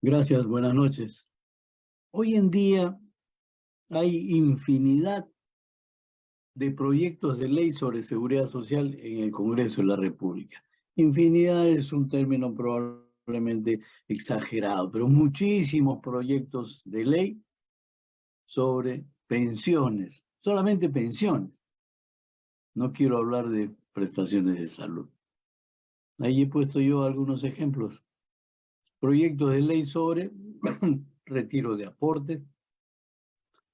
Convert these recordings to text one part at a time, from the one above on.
Gracias, buenas noches. Hoy en día hay infinidad de proyectos de ley sobre seguridad social en el Congreso de la República. Infinidad es un término probablemente exagerado, pero muchísimos proyectos de ley sobre pensiones, solamente pensiones. No quiero hablar de prestaciones de salud. Ahí he puesto yo algunos ejemplos. Proyectos de ley sobre retiro de aportes,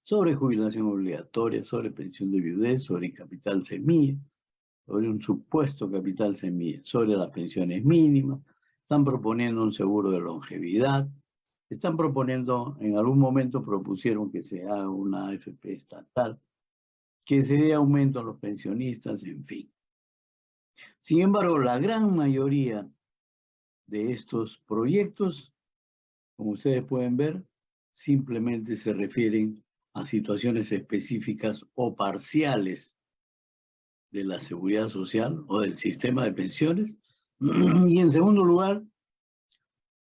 sobre jubilación obligatoria, sobre pensión de viudez, sobre capital semilla, sobre un supuesto capital semilla, sobre las pensiones mínimas, están proponiendo un seguro de longevidad, están proponiendo, en algún momento propusieron que se haga una AFP estatal, que se dé aumento a los pensionistas, en fin. Sin embargo, la gran mayoría de estos proyectos, como ustedes pueden ver, simplemente se refieren a situaciones específicas o parciales de la seguridad social o del sistema de pensiones. Y en segundo lugar,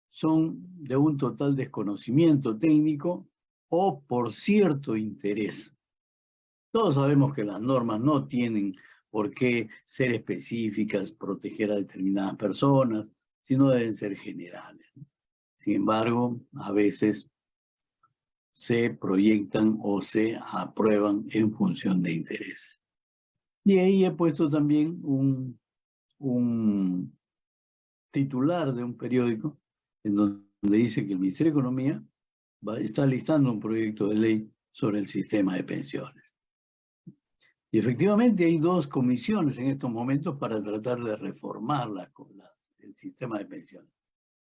son de un total desconocimiento técnico o por cierto interés. Todos sabemos que las normas no tienen por qué ser específicas, proteger a determinadas personas, sino deben ser generales. Sin embargo, a veces se proyectan o se aprueban en función de intereses. Y ahí he puesto también un titular de un periódico en donde dice que el Ministerio de Economía está listando un proyecto de ley sobre el sistema de pensiones. Y efectivamente hay dos comisiones en estos momentos para tratar de reformar el sistema de pensiones.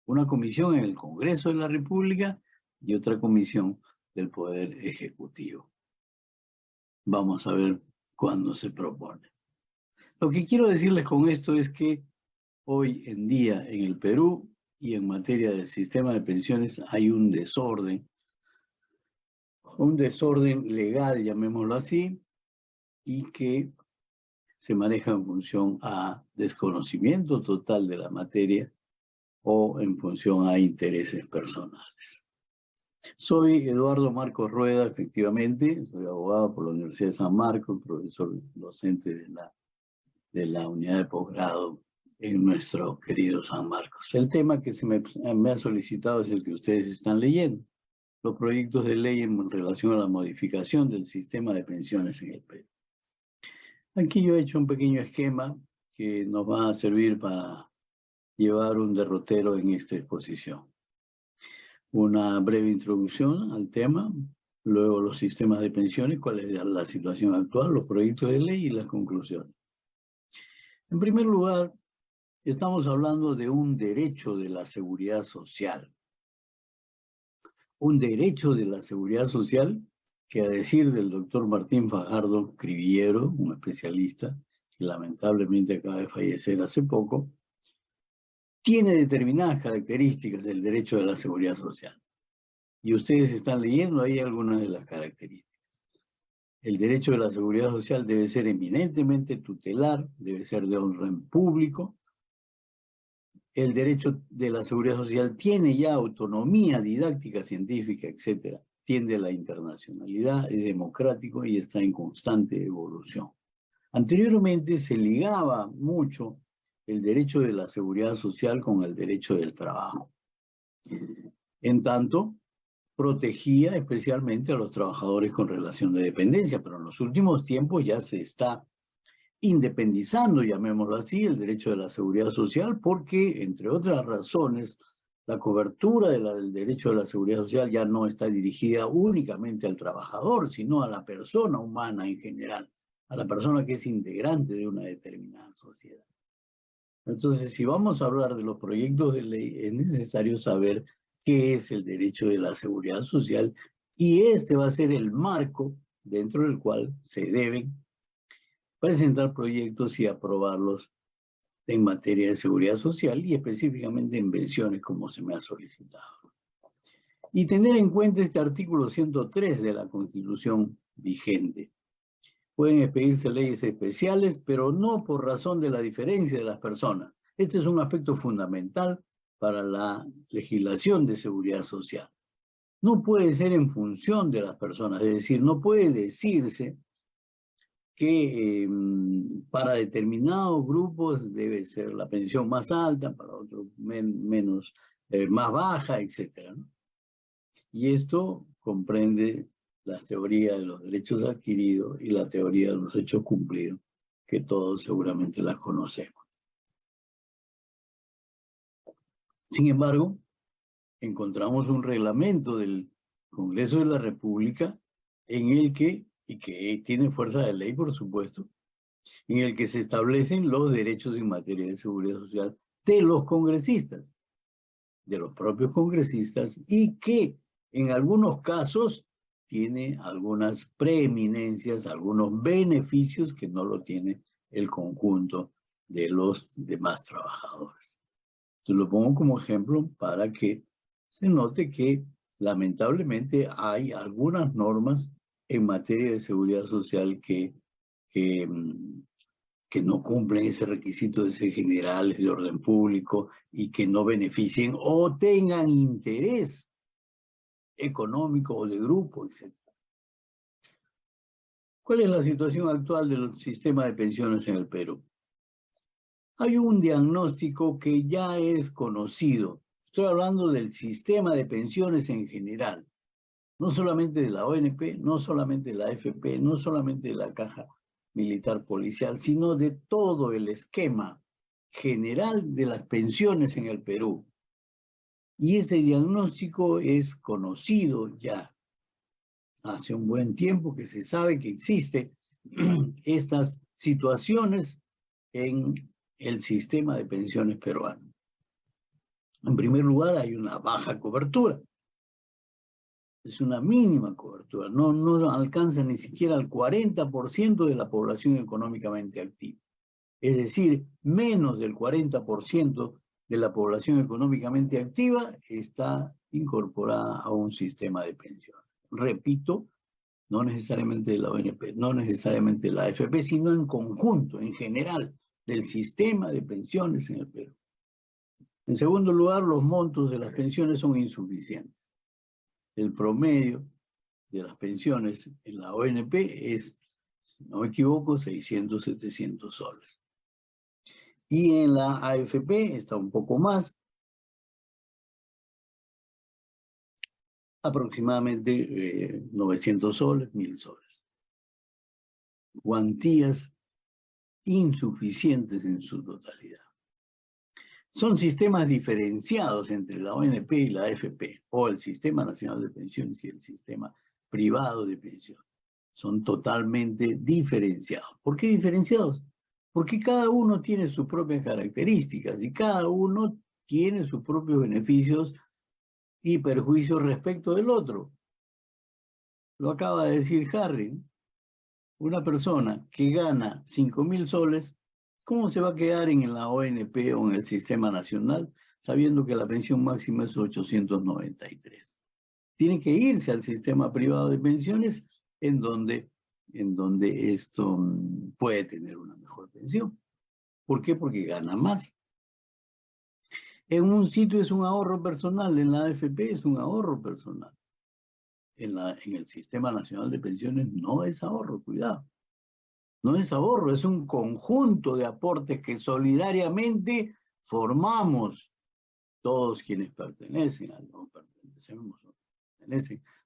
Una comisión en el Congreso de la República y otra comisión del Poder Ejecutivo. Vamos a ver cuándo se propone. Lo que quiero decirles con esto es que hoy en día en el Perú y en materia del sistema de pensiones hay un desorden legal, llamémoslo así, y que se maneja en función a desconocimiento total de la materia o en función a intereses personales. Soy Eduardo Marcos Rueda, efectivamente, soy abogado por la Universidad de San Marcos, profesor docente de la unidad de posgrado en nuestro querido San Marcos. El tema que se me ha solicitado es el que ustedes están leyendo, los proyectos de ley en relación a la modificación del sistema de pensiones en el Perú. Aquí yo he hecho un pequeño esquema que nos va a servir para llevar un derrotero en esta exposición. Una breve introducción al tema, luego los sistemas de pensiones, cuál es la situación actual, los proyectos de ley y las conclusiones. En primer lugar, estamos hablando de un derecho de la seguridad social. Un derecho de la seguridad social que, a decir del doctor Martín Fajardo Cribillero, un especialista que lamentablemente acaba de fallecer hace poco, tiene determinadas características del derecho de la seguridad social. Y ustedes están leyendo ahí algunas de las características. El derecho de la seguridad social debe ser eminentemente tutelar, debe ser de orden público. El derecho de la seguridad social tiene ya autonomía didáctica, científica, etc. Tiende a la internacionalidad, es democrático y está en constante evolución. Anteriormente se ligaba mucho el derecho de la seguridad social con el derecho del trabajo. En tanto, protegía especialmente a los trabajadores con relación de dependencia, pero en los últimos tiempos ya se está independizando, llamémoslo así, el derecho de la seguridad social, porque, entre otras razones, la cobertura del derecho de la seguridad social ya no está dirigida únicamente al trabajador, sino a la persona humana en general, a la persona que es integrante de una determinada sociedad. Entonces, si vamos a hablar de los proyectos de ley, es necesario saber qué es el derecho de la seguridad social, y este va a ser el marco dentro del cual se deben presentar proyectos y aprobarlos en materia de seguridad social y específicamente en pensiones, como se me ha solicitado. Y tener en cuenta este artículo 103 de la Constitución vigente. Pueden expedirse leyes especiales, pero no por razón de la diferencia de las personas. Este es un aspecto fundamental para la legislación de seguridad social. No puede ser en función de las personas, es decir, no puede decirse que para determinados grupos debe ser la pensión más alta, para otros menos, más baja, etc., ¿no? Y esto comprende la teoría de los derechos adquiridos y la teoría de los hechos cumplidos, que todos seguramente las conocemos. Sin embargo, encontramos un reglamento del Congreso de la República en el que, y que tiene fuerza de ley, por supuesto, en el que se establecen los derechos en materia de seguridad social de los congresistas, de los propios congresistas, y que en algunos casos tiene algunas preeminencias, algunos beneficios que no lo tiene el conjunto de los demás trabajadores. Entonces lo pongo como ejemplo para que se note que lamentablemente hay algunas normas en materia de seguridad social que no cumplen ese requisito de ser generales de orden público y que no beneficien o tengan interés económico o de grupo, etc. ¿Cuál es la situación actual del sistema de pensiones en el Perú? Hay un diagnóstico que ya es conocido. Estoy hablando del sistema de pensiones en general, no solamente de la ONP, no solamente de la AFP, no solamente de la Caja Militar Policial, sino de todo el esquema general de las pensiones en el Perú. Y ese diagnóstico es conocido ya. Hace un buen tiempo que se sabe que existen estas situaciones en el sistema de pensiones peruano. En primer lugar, hay una baja cobertura. Es una mínima cobertura. No alcanza ni siquiera el 40% de la población económicamente activa. Es decir, menos del 40% de la población económicamente activa está incorporada a un sistema de pensiones. Repito, no necesariamente de la ONP, no necesariamente de la AFP, sino en conjunto, en general, del sistema de pensiones en el Perú. En segundo lugar, los montos de las pensiones son insuficientes. El promedio de las pensiones en la ONP es, si no me equivoco, 600, 700 soles. Y en la AFP está un poco más, aproximadamente 900 soles, 1000 soles. Cuantías insuficientes en su totalidad. Son sistemas diferenciados entre la ONP y la AFP, o el Sistema Nacional de Pensiones y el sistema privado de pensiones. Son totalmente diferenciados. ¿Por qué diferenciados? Porque cada uno tiene sus propias características y cada uno tiene sus propios beneficios y perjuicios respecto del otro. Lo acaba de decir Harry. Una persona que gana 5.000 soles, ¿cómo se va a quedar en la ONP o en el sistema nacional sabiendo que la pensión máxima es 893? Tiene que irse al sistema privado de pensiones en donde esto puede tener una mejor pensión. ¿Por qué? Porque gana más. En un sitio es un ahorro personal, en la AFP es un ahorro personal. En el Sistema Nacional de Pensiones no es ahorro, cuidado. No es ahorro, es un conjunto de aportes que solidariamente formamos todos quienes pertenecen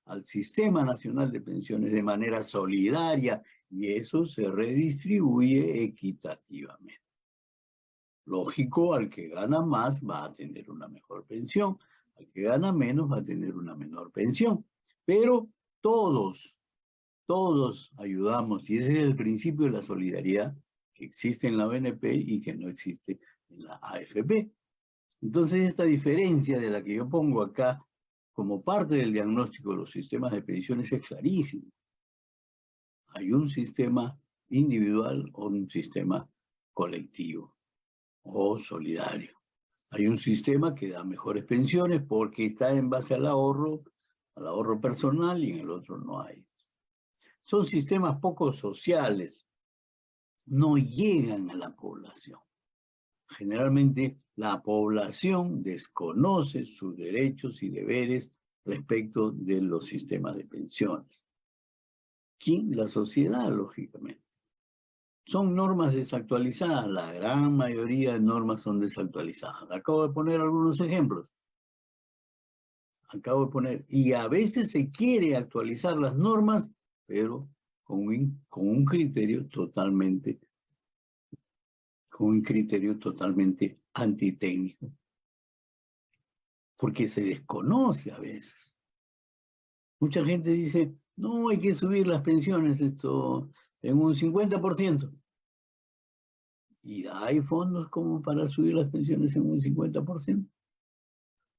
al Sistema Nacional de Pensiones de manera solidaria, y eso se redistribuye equitativamente. Lógico, al que gana más va a tener una mejor pensión, al que gana menos va a tener una menor pensión, pero todos ayudamos, y ese es el principio de la solidaridad que existe en la ONP y que no existe en la AFP. Entonces, esta diferencia de la que yo pongo acá como parte del diagnóstico de los sistemas de pensiones es clarísimo. Hay un sistema individual o un sistema colectivo o solidario. Hay un sistema que da mejores pensiones porque está en base al ahorro personal, y en el otro no hay. Son sistemas poco sociales, no llegan a la población. Generalmente la población desconoce sus derechos y deberes respecto de los sistemas de pensiones. ¿Quién? La sociedad, lógicamente. Son normas desactualizadas, la gran mayoría de normas son desactualizadas. Acabo de poner algunos ejemplos. Y a veces se quiere actualizar las normas, pero con un criterio totalmente antitécnico, porque se desconoce a veces. Mucha gente dice, no, hay que subir las pensiones en un 50%. Y hay fondos como para subir las pensiones en un 50%.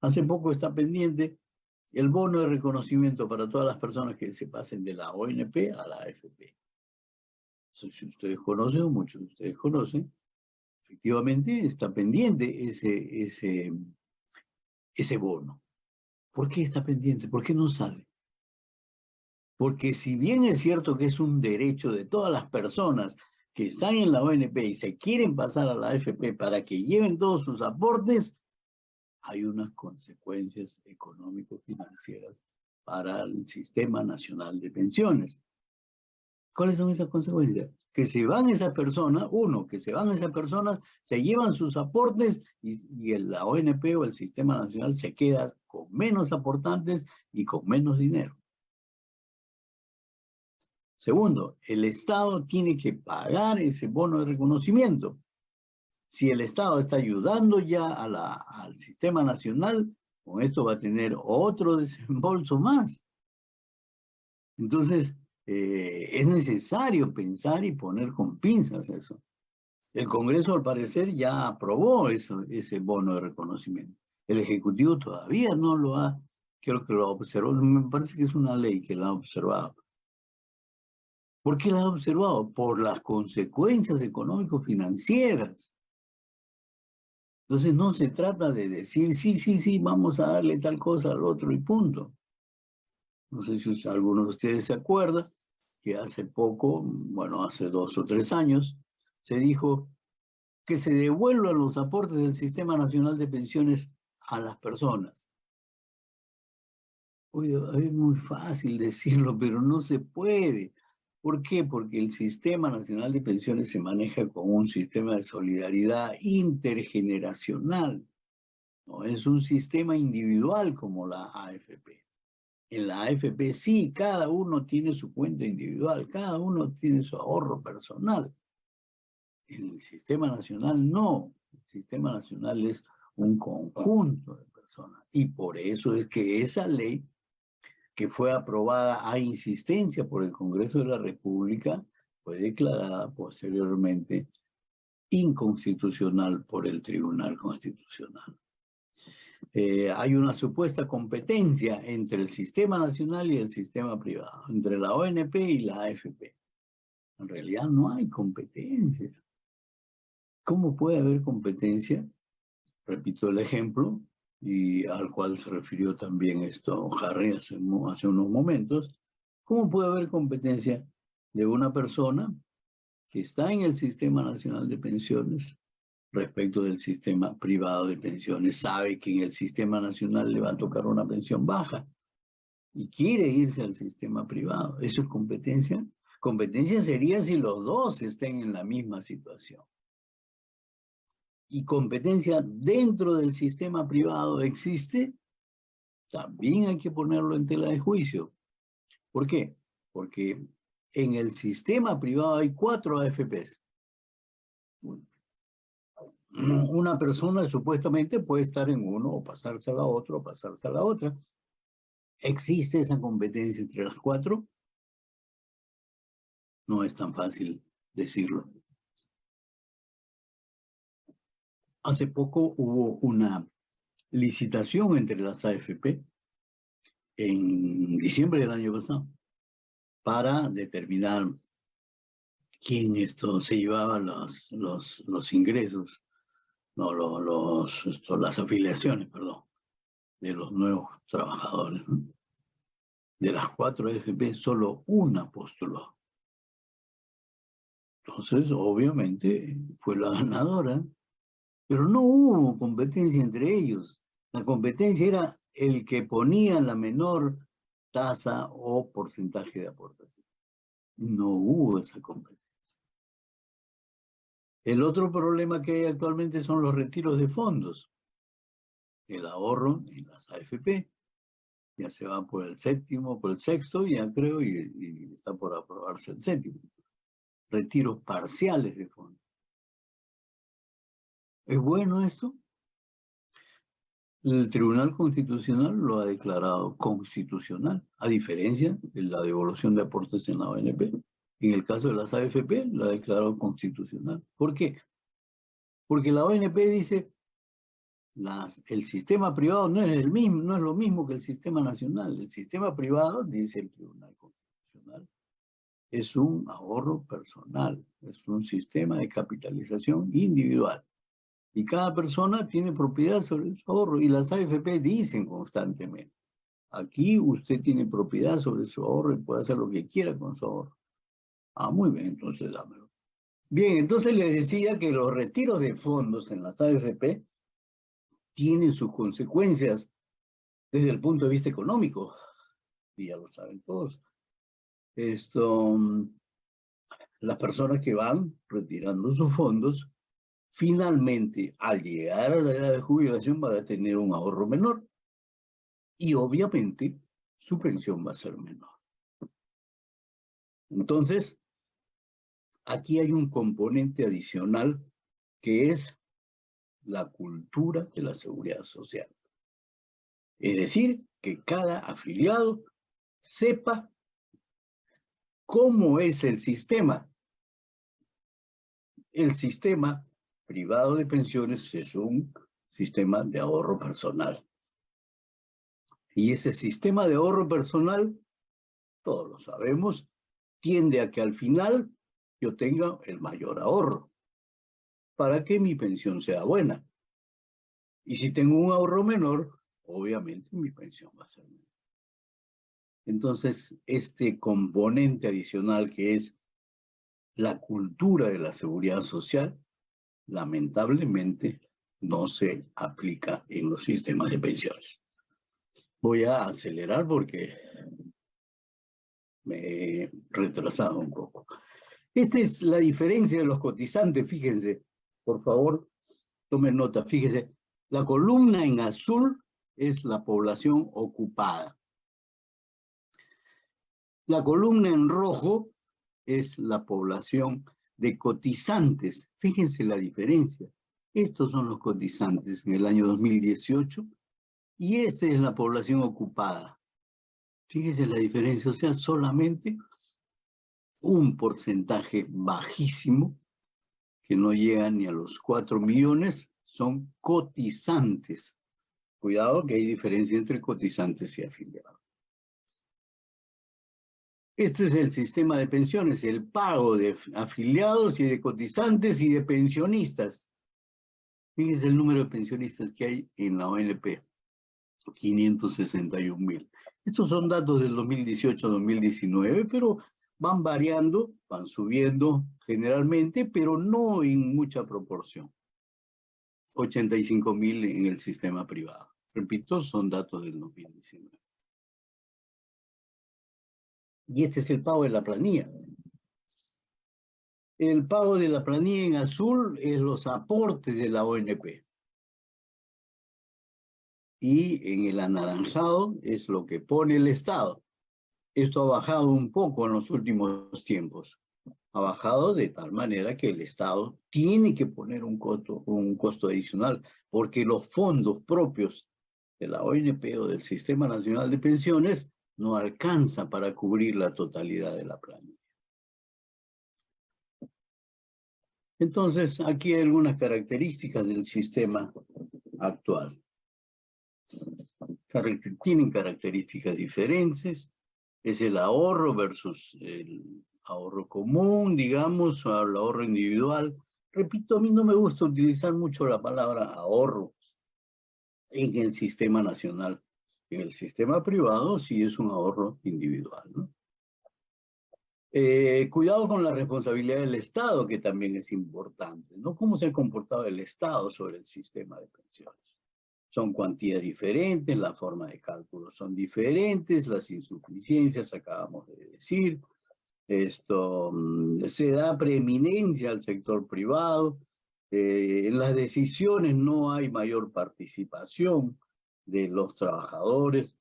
Hace poco está pendiente el bono de reconocimiento para todas las personas que se pasen de la ONP a la AFP. Si ustedes conocen, o muchos de ustedes conocen, efectivamente está pendiente ese bono. ¿Por qué está pendiente? ¿Por qué no sale? Porque si bien es cierto que es un derecho de todas las personas que están en la ONP y se quieren pasar a la AFP para que lleven todos sus aportes, hay unas consecuencias económico-financieras para el Sistema Nacional de Pensiones. ¿Cuáles son esas consecuencias? Que se van esas personas, se llevan sus aportes y la ONP o el Sistema Nacional se queda con menos aportantes y con menos dinero. Segundo, el Estado tiene que pagar ese bono de reconocimiento. Si el Estado está ayudando ya al Sistema Nacional, con esto va a tener otro desembolso más. Entonces, es necesario pensar y poner con pinzas eso. El Congreso, al parecer, ya aprobó ese bono de reconocimiento. El Ejecutivo todavía no lo ha, creo que lo ha observado, me parece que es una ley que la ha observado. ¿Por qué la ha observado? Por las consecuencias económico-financieras. Entonces no se trata de decir, sí, vamos a darle tal cosa al otro y punto. No sé si alguno de ustedes se acuerda que hace poco, bueno, hace 2 o 3 años, se dijo que se devuelvan los aportes del Sistema Nacional de Pensiones a las personas. Oye, es muy fácil decirlo, pero no se puede. ¿Por qué? Porque el Sistema Nacional de Pensiones se maneja como un sistema de solidaridad intergeneracional. No es un sistema individual como la AFP. En la AFP sí, cada uno tiene su cuenta individual, cada uno tiene su ahorro personal. En el Sistema Nacional no. El Sistema Nacional es un conjunto de personas. Y por eso es que esa ley, que fue aprobada a insistencia por el Congreso de la República, fue declarada posteriormente inconstitucional por el Tribunal Constitucional. Hay una supuesta competencia entre el sistema nacional y el sistema privado, entre la ONP y la AFP. En realidad no hay competencia. ¿Cómo puede haber competencia? Repito el ejemplo, y al cual se refirió también Harry hace unos momentos. ¿Cómo puede haber competencia de una persona que está en el Sistema Nacional de Pensiones respecto del sistema privado de pensiones? Sabe que en el Sistema Nacional le va a tocar una pensión baja y quiere irse al sistema privado. ¿Eso es competencia? Competencia sería si los dos estén en la misma situación. Y competencia dentro del sistema privado existe, también hay que ponerlo en tela de juicio. ¿Por qué? Porque en el sistema privado hay 4 AFPs. Una persona supuestamente puede estar en uno o pasarse a la otra o pasarse a la otra. ¿Existe esa competencia entre las 4? No es tan fácil decirlo. Hace poco hubo una licitación entre las AFP en diciembre del año pasado para determinar quién se llevaba los ingresos, no, las afiliaciones, perdón, de los nuevos trabajadores. De las 4 AFP, solo una postuló. Entonces, obviamente, fue la ganadora. Pero no hubo competencia entre ellos. La competencia era el que ponía la menor tasa o porcentaje de aportación. No hubo esa competencia. El otro problema que hay actualmente son los retiros de fondos. El ahorro en las AFP. Ya se va por el séptimo, por el sexto, ya creo, y está por aprobarse el séptimo. Retiros parciales de fondos. ¿Es bueno esto? El Tribunal Constitucional lo ha declarado constitucional, a diferencia de la devolución de aportes en la ONP. En el caso de las AFP, lo ha declarado constitucional. ¿Por qué? Porque la ONP dice, el sistema privado no es lo mismo que el sistema nacional. El sistema privado, dice el Tribunal Constitucional, es un ahorro personal, es un sistema de capitalización individual. Y cada persona tiene propiedad sobre su ahorro. Y las AFP dicen constantemente, aquí usted tiene propiedad sobre su ahorro y puede hacer lo que quiera con su ahorro. Ah, muy bien, entonces dámelo. Bien, entonces les decía que los retiros de fondos en las AFP tienen sus consecuencias desde el punto de vista económico. Y ya lo saben todos. Las personas que van retirando sus fondos, finalmente, al llegar a la edad de jubilación, van a tener un ahorro menor. Y obviamente, su pensión va a ser menor. Entonces, aquí hay un componente adicional que es la cultura de la seguridad social. Es decir, que cada afiliado sepa cómo es el sistema. El sistema privado de pensiones es un sistema de ahorro personal. Y ese sistema de ahorro personal, todos lo sabemos, tiende a que al final yo tenga el mayor ahorro para que mi pensión sea buena. Y si tengo un ahorro menor, obviamente mi pensión va a ser menor. Entonces, este componente adicional que es la cultura de la seguridad social, lamentablemente no se aplica en los sistemas de pensiones. Voy a acelerar porque me he retrasado un poco. Esta es la diferencia de los cotizantes, fíjense, por favor, tomen nota, fíjense, la columna en azul es la población ocupada. La columna en rojo es la población de cotizantes. Fíjense la diferencia. Estos son los cotizantes en el año 2018 y esta es la población ocupada. Fíjense la diferencia, o sea, solamente un porcentaje bajísimo, que no llega ni a los 4 millones, son cotizantes. Cuidado que hay diferencia entre cotizantes y afiliados. Este es el sistema de pensiones, el pago de afiliados y de cotizantes y de pensionistas. Fíjense el número de pensionistas que hay en la ONP, 561,000. Estos son datos del 2018-2019, pero van variando, van subiendo generalmente, pero no en mucha proporción. 85,000 en el sistema privado. Repito, son datos del 2019. Y este es el pago de la planilla. El pago de la planilla en azul es los aportes de la ONP. Y en el anaranjado es lo que pone el Estado. Esto ha bajado un poco en los últimos tiempos. Ha bajado de tal manera que el Estado tiene que poner un costo adicional, porque los fondos propios de la ONP o del Sistema Nacional de Pensiones no alcanza para cubrir la totalidad de la planilla. Entonces, aquí hay algunas características del sistema actual. Tienen características diferentes. Es el ahorro versus el ahorro común, digamos, o el ahorro individual. Repito, a mí no me gusta utilizar mucho la palabra ahorro en el sistema nacional. En el sistema privado sí es un ahorro individual, ¿no? Cuidado con la responsabilidad del Estado, que también es importante, ¿no? ¿Cómo se ha comportado el Estado sobre el sistema de pensiones? Son cuantías diferentes, la forma de cálculo son diferentes, las insuficiencias acabamos de decir, se da preeminencia al sector privado, en las decisiones no hay mayor participación de los trabajadores,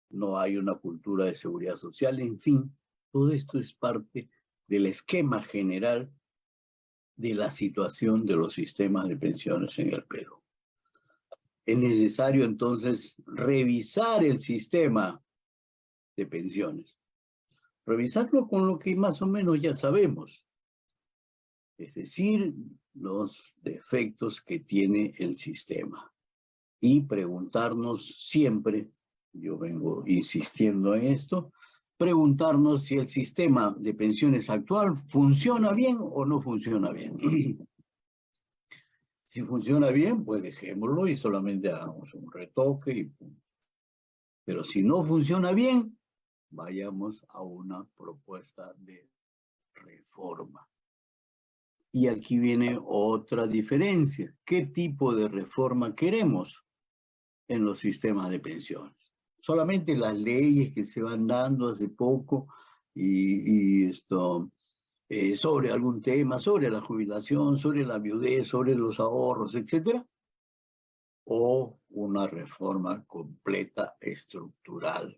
no hay una cultura de seguridad social, en fin, todo esto es parte del esquema general de la situación de los sistemas de pensiones en el Perú. Es necesario entonces revisar el sistema de pensiones, revisarlo con lo que más o menos ya sabemos, es decir, los defectos que tiene el sistema y preguntarnos siempre, yo vengo insistiendo en esto, preguntarnos si el sistema de pensiones actual funciona bien o no funciona bien. Si funciona bien, pues dejémoslo y solamente hagamos un retoque y punto. Pero si no funciona bien, vayamos a una propuesta de reforma. Y aquí viene otra diferencia. ¿Qué tipo de reforma queremos en los sistemas de pensiones? Solamente las leyes que se van dando hace poco sobre algún tema, sobre la jubilación, sobre la viudez, sobre los ahorros, etcétera, o una reforma completa estructural.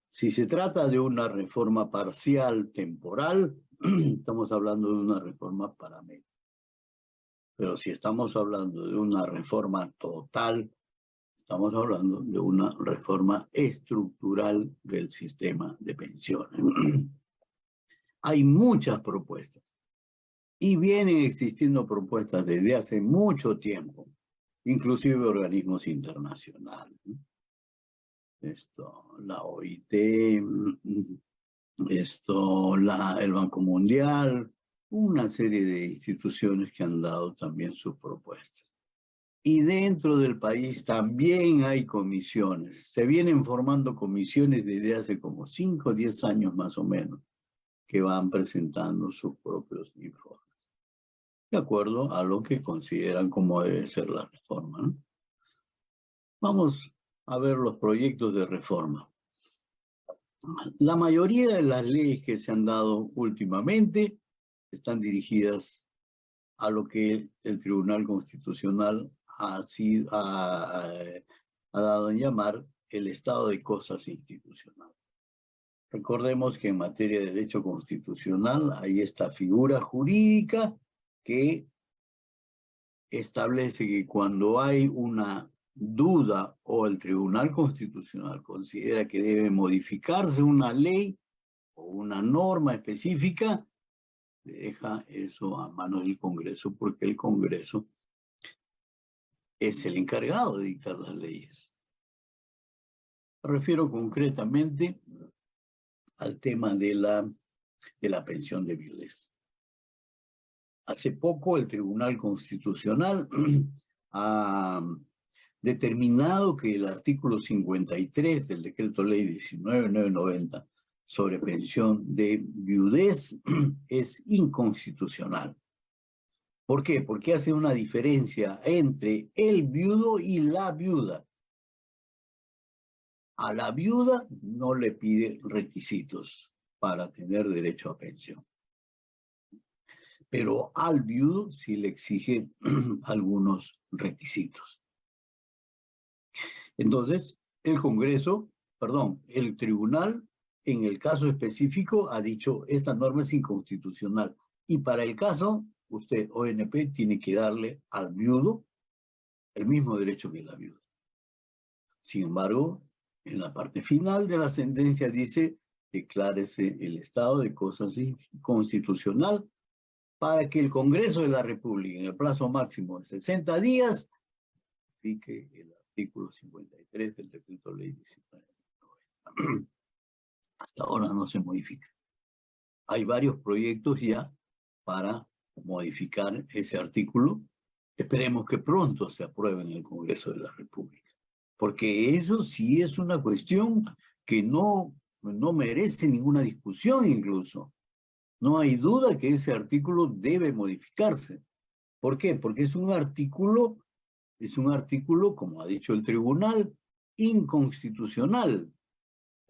Si se trata de una reforma parcial temporal, estamos hablando de una reforma paramétrica. Pero si estamos hablando de una reforma total, estamos hablando de una reforma estructural del sistema de pensiones. Hay muchas propuestas y vienen existiendo propuestas desde hace mucho tiempo, inclusive organismos internacionales. La OIT, el Banco Mundial, una serie de instituciones que han dado también sus propuestas. Y dentro del país también hay comisiones. Se vienen formando comisiones desde hace como 5 o 10 años más o menos, que van presentando sus propios informes, de acuerdo a lo que consideran como debe ser la reforma, ¿no? Vamos a ver los proyectos de reforma. La mayoría de las leyes que se han dado últimamente están dirigidas a lo que el Tribunal Constitucional ha dado en llamar el estado de cosas institucional. Recordemos que en materia de derecho constitucional hay esta figura jurídica que establece que cuando hay una duda o el Tribunal Constitucional considera que debe modificarse una ley o una norma específica, deja eso a manos del Congreso, porque el Congreso es el encargado de dictar las leyes. Me refiero concretamente al tema de la pensión de viudez. Hace poco el Tribunal Constitucional ha determinado que el artículo 53 del Decreto Ley 19.990 sobre pensión de viudez es inconstitucional. ¿Por qué? Porque hace una diferencia entre el viudo y la viuda. A la viuda no le pide requisitos para tener derecho a pensión, pero al viudo sí le exige algunos requisitos. Entonces, el tribunal, en el caso específico, ha dicho, esta norma es inconstitucional. Y para el caso, usted, ONP, tiene que darle al viudo el mismo derecho que la viuda. Sin embargo, en la parte final de la sentencia dice, declárese el estado de cosas inconstitucional para que el Congreso de la República, en el plazo máximo de 60 días, modifique el artículo 53 del Decreto Ley 19.990. Hasta ahora no se modifica. Hay varios proyectos ya para modificar ese artículo. Esperemos que pronto se apruebe en el Congreso de la República. Porque eso sí es una cuestión que no no merece ninguna discusión incluso. No hay duda que ese artículo debe modificarse. ¿Por qué? Porque es un artículo, como ha dicho el tribunal, inconstitucional.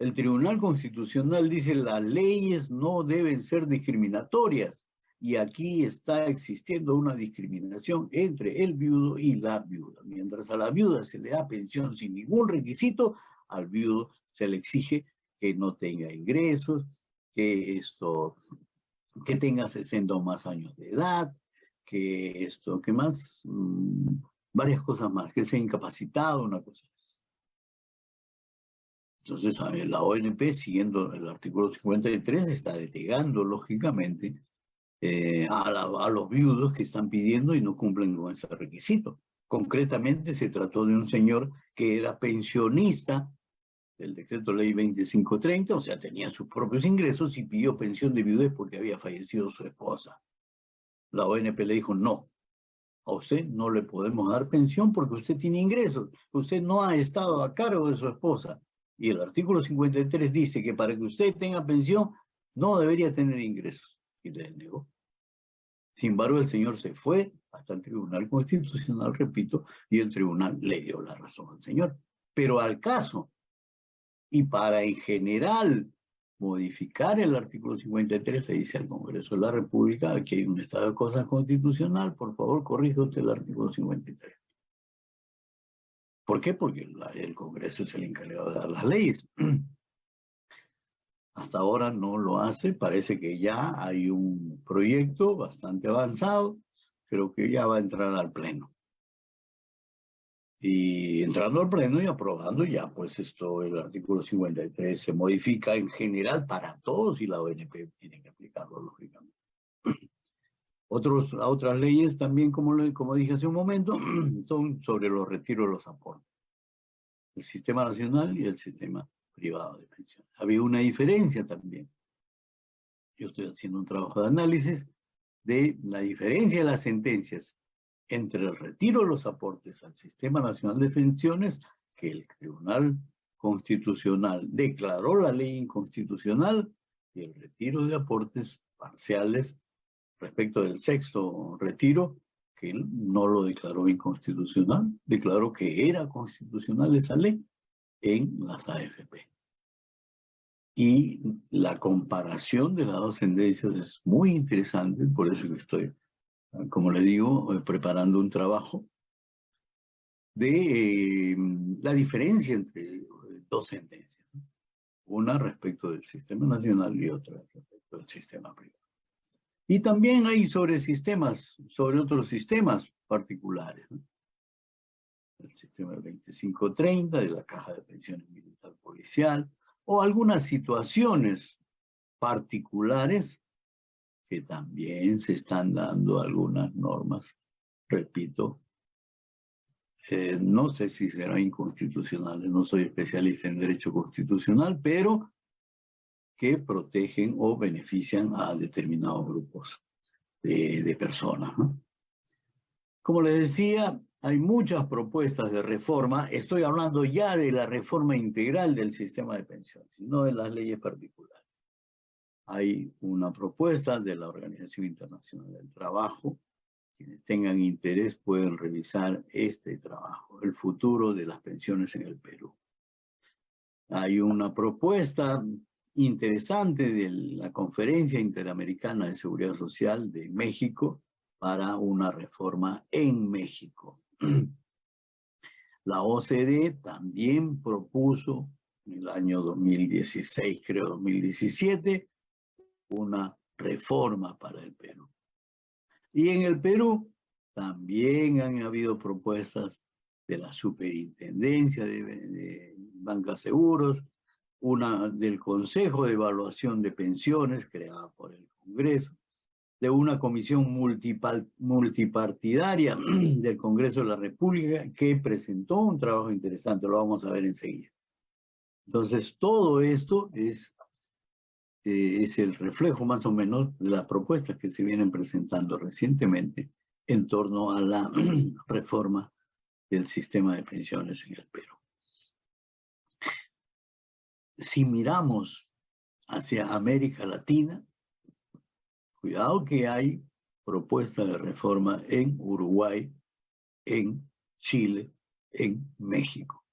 El Tribunal Constitucional dice las leyes no deben ser discriminatorias y aquí está existiendo una discriminación entre el viudo y la viuda. Mientras a la viuda se le da pensión sin ningún requisito, al viudo se le exige que no tenga ingresos, que tenga 60 o más años de edad, que más, varias cosas más, que sea incapacitado, una cosa así. Entonces, la ONP, siguiendo el artículo 53, está detegando, lógicamente, a los viudos que están pidiendo y no cumplen con ese requisito. Concretamente, se trató de un señor que era pensionista del decreto ley 2530, o sea, tenía sus propios ingresos y pidió pensión de viudez porque había fallecido su esposa. La ONP le dijo, no, a usted no le podemos dar pensión porque usted tiene ingresos, usted no ha estado a cargo de su esposa. Y el artículo 53 dice que para que usted tenga pensión no debería tener ingresos. Y le negó. Sin embargo, el señor se fue hasta el Tribunal Constitucional, repito, y el tribunal le dio la razón al señor. Pero al caso, y para en general modificar el artículo 53, le dice al Congreso de la República que hay un estado de cosas constitucional, por favor, corrija usted el artículo 53. ¿Por qué? Porque el Congreso es el encargado de dar las leyes. Hasta ahora no lo hace, parece que ya hay un proyecto bastante avanzado, creo que ya va a entrar al Pleno. Y entrando al Pleno y aprobando ya, pues el artículo 53 se modifica en general para todos y la ONP tiene que aplicarlo, lógicamente. Otras leyes también, como dije hace un momento, son sobre los retiros de los aportes. El sistema nacional y el sistema privado de pensiones. Había una diferencia también. Yo estoy haciendo un trabajo de análisis de la diferencia de las sentencias entre el retiro de los aportes al Sistema Nacional de Pensiones, que el Tribunal Constitucional declaró la ley inconstitucional, y el retiro de aportes parciales respecto del sexto retiro, que no lo declaró inconstitucional, declaró que era constitucional esa ley en las AFP. Y la comparación de las dos sentencias es muy interesante, por eso que estoy, como le digo, preparando un trabajo de la diferencia entre dos sentencias. Una respecto del sistema nacional y otra respecto del sistema privado. Y también hay sobre otros sistemas particulares, ¿no? El sistema 2530 de la Caja de Pensiones Militar Policial, o algunas situaciones particulares que también se están dando algunas normas, repito, no sé si serán inconstitucionales, no soy especialista en derecho constitucional, pero que protegen o benefician a determinados grupos de personas, ¿no? Como les decía, hay muchas propuestas de reforma. Estoy hablando ya de la reforma integral del sistema de pensiones, no de las leyes particulares. Hay una propuesta de la Organización Internacional del Trabajo. Quienes tengan interés pueden revisar este trabajo, el futuro de las pensiones en el Perú. Hay una propuesta interesante de la Conferencia Interamericana de Seguridad Social de México para una reforma en México. La OCDE también propuso en el año 2016, creo 2017, una reforma para el Perú. Y en el Perú también han habido propuestas de la Superintendencia de Banca Seguros, una del Consejo de Evaluación de Pensiones creada por el Congreso, de una comisión multipartidaria del Congreso de la República que presentó un trabajo interesante, lo vamos a ver enseguida. Entonces, todo esto es el reflejo más o menos de las propuestas que se vienen presentando recientemente en torno a la reforma del sistema de pensiones en el Perú. si miramos hacia América Latina, cuidado que hay propuestas de reforma en Uruguay, en Chile, en México.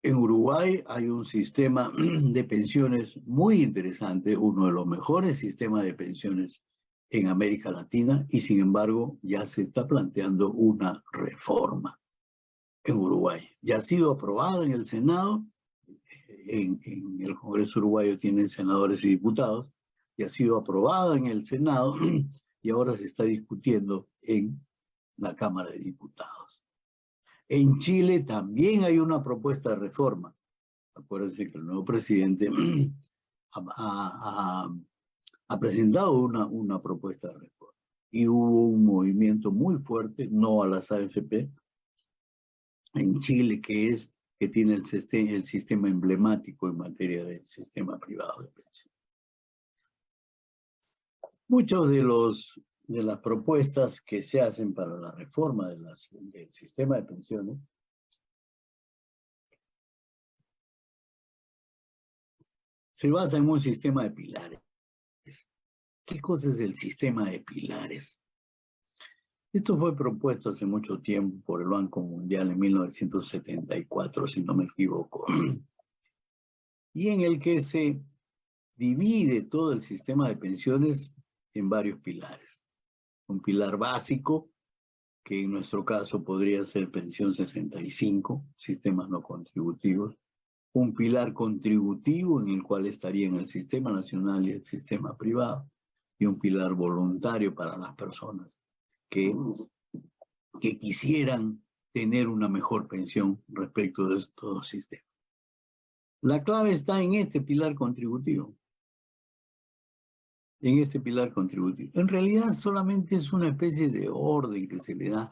En Uruguay hay un sistema de pensiones muy interesante, uno de los mejores sistemas de pensiones en América Latina, y sin embargo ya se está planteando una reforma en Uruguay. Ya ha sido aprobada en el Senado, en el Congreso uruguayo tienen senadores y diputados, ya ha sido aprobada en el Senado y ahora se está discutiendo en la Cámara de Diputados. En Chile también hay una propuesta de reforma. Acuérdense que el nuevo presidente ha presentado una propuesta de reforma. Y hubo un movimiento muy fuerte, no a las AFP, en Chile, que tiene el sistema emblemático en materia del sistema privado de pensiones. Muchos de las propuestas que se hacen para la reforma del sistema de pensiones se basa en un sistema de pilares. ¿Qué cosa es el sistema de pilares? Esto fue propuesto hace mucho tiempo por el Banco Mundial en 1974, si no me equivoco, y en el que se divide todo el sistema de pensiones en varios pilares. Un pilar básico, que en nuestro caso podría ser pensión 65, sistemas no contributivos. Un pilar contributivo en el cual estarían el sistema nacional y el sistema privado. Y un pilar voluntario para las personas que quisieran tener una mejor pensión respecto de estos sistemas. La clave está en este pilar contributivo. En este pilar contributivo. En realidad solamente es una especie de orden que se le da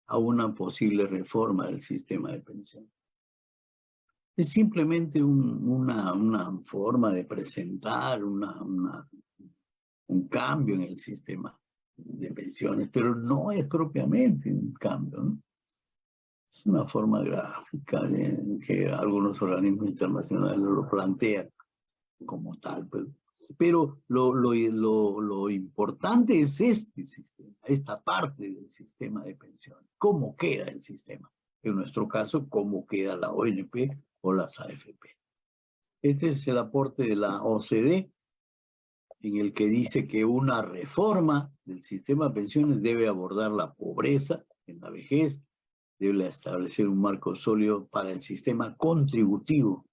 a una posible reforma del sistema de pensión. Es simplemente una forma de presentar un cambio en el sistema de pensiones, pero no es propiamente un cambio, ¿no? Es una forma gráfica que algunos organismos internacionales lo plantean como tal, pero lo importante es este sistema, esta parte del sistema de pensiones. ¿Cómo queda el sistema? En nuestro caso, ¿cómo queda la ONP o las AFP? Este es el aporte de la OCDE, en el que dice que una reforma del sistema de pensiones debe abordar la pobreza en la vejez, debe establecer un marco sólido para el sistema contributivo,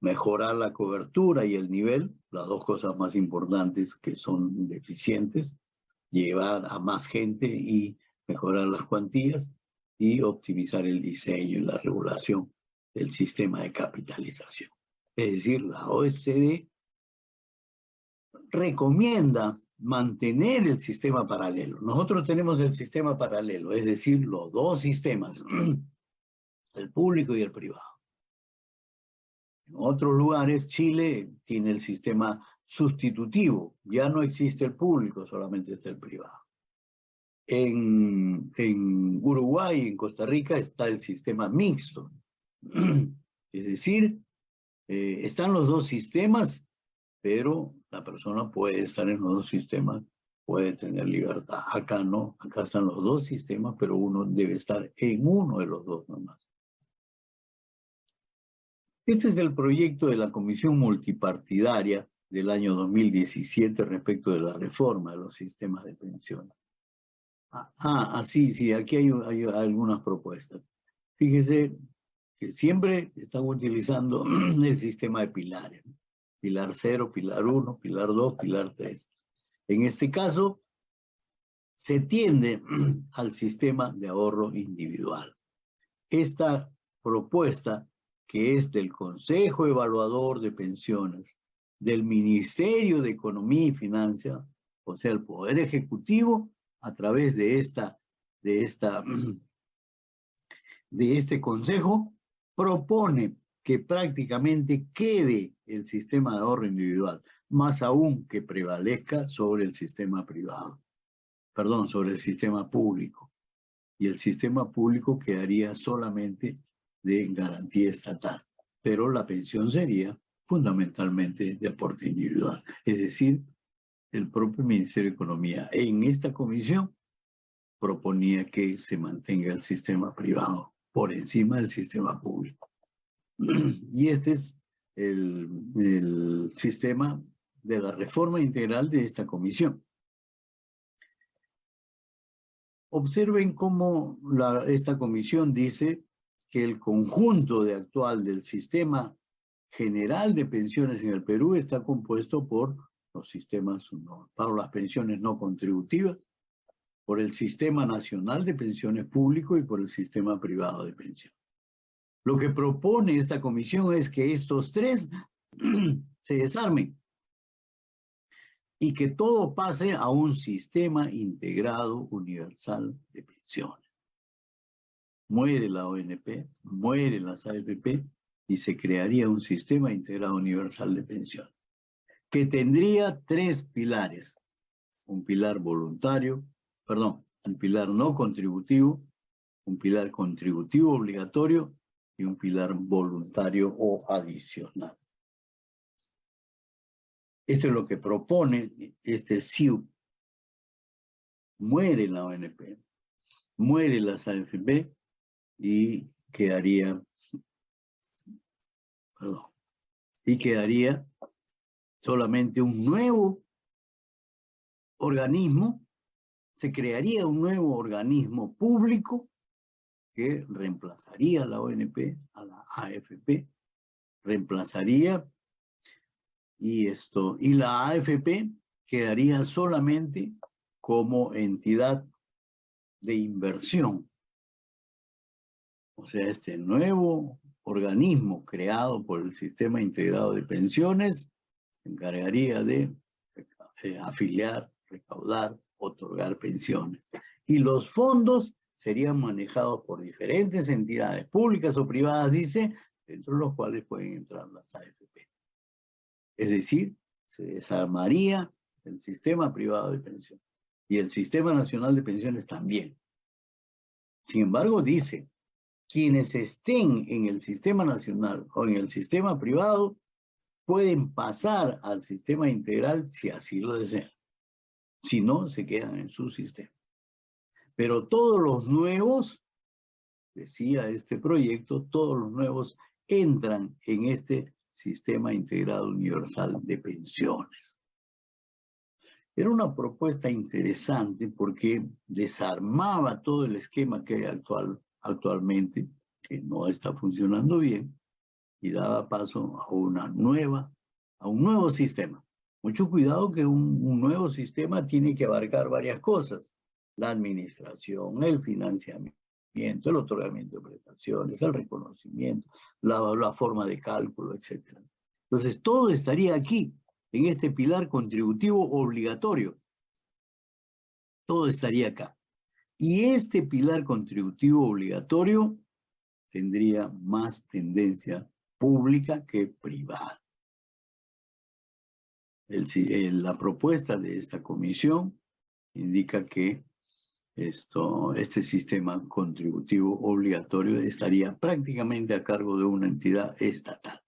mejorar la cobertura y el nivel, las dos cosas más importantes que son deficientes, llevar a más gente y mejorar las cuantías, y optimizar el diseño y la regulación del sistema de capitalización. Es decir, la OECD recomienda mantener el sistema paralelo. Nosotros tenemos el sistema paralelo, es decir, los dos sistemas, el público y el privado. En otros lugares, Chile tiene el sistema sustitutivo, ya no existe el público, solamente está el privado. En Uruguay y en Costa Rica está el sistema mixto, es decir, están los dos sistemas, pero la persona puede estar en los dos sistemas, puede tener libertad. Acá no, acá están los dos sistemas, pero uno debe estar en uno de los dos nomás. Este es el proyecto de la Comisión Multipartidaria del año 2017 respecto de la reforma de los sistemas de pensiones. Sí, aquí hay algunas propuestas. Fíjese que siempre están utilizando el sistema de pilares. Pilar 0, pilar 1, pilar 2, pilar 3. En este caso, se tiende al sistema de ahorro individual. Esta propuesta, que es del Consejo Evaluador de Pensiones, del Ministerio de Economía y Finanzas, o sea, el Poder Ejecutivo, a través de este Consejo, propone que prácticamente quede el sistema de ahorro individual, más aún que prevalezca sobre el sistema privado, perdón, sobre el sistema público. Y el sistema público quedaría solamente de garantía estatal. pero la pensión sería fundamentalmente de aporte individual. Es decir, el propio Ministerio de Economía en esta comisión proponía que se mantenga el sistema privado por encima del sistema público. Y este es el sistema de la reforma integral de esta comisión. Observen cómo esta comisión dice que el conjunto actual del sistema general de pensiones en el Perú está compuesto por los sistemas, para las pensiones no contributivas, por el Sistema Nacional de Pensiones Público y por el Sistema Privado de Pensión. Lo que propone esta comisión es que estos tres se desarmen y que todo pase a un sistema integrado universal de pensiones. Muere la ONP, muere las AFP y se crearía un sistema integrado universal de pensiones que tendría tres pilares: un pilar voluntario, un pilar no contributivo, un pilar contributivo obligatorio y un pilar voluntario o adicional. Esto es lo que propone este SIUP. Muere la ONP, muere las AFP y quedaría solamente un nuevo organismo. Se crearía un nuevo organismo público que reemplazaría a la ONP, a la AFP, reemplazaría y la AFP quedaría solamente como entidad de inversión. O sea, este nuevo organismo creado por el Sistema Integrado de Pensiones se encargaría de afiliar, recaudar, otorgar pensiones. Y los fondos serían manejados por diferentes entidades públicas o privadas, dice, dentro de los cuales pueden entrar las AFP. Es decir, se desarmaría el sistema privado de pensiones y el Sistema Nacional de Pensiones también. Sin embargo, dice, quienes estén en el sistema nacional o en el sistema privado pueden pasar al sistema integral si así lo desean. Si no, se quedan en su sistema. Pero todos los nuevos, decía este proyecto, todos los nuevos entran en este Sistema Integrado Universal de Pensiones. Era una propuesta interesante porque desarmaba todo el esquema que hay actualmente, que no está funcionando bien, y daba paso a un nuevo sistema. Mucho cuidado que un nuevo sistema tiene que abarcar varias cosas: la administración, el financiamiento, el otorgamiento de prestaciones, el reconocimiento, la forma de cálculo, etc. Entonces, todo estaría aquí, en este pilar contributivo obligatorio. Todo estaría acá. Y este pilar contributivo obligatorio tendría más tendencia pública que privada. La propuesta de esta comisión indica que este sistema contributivo obligatorio estaría prácticamente a cargo de una entidad estatal.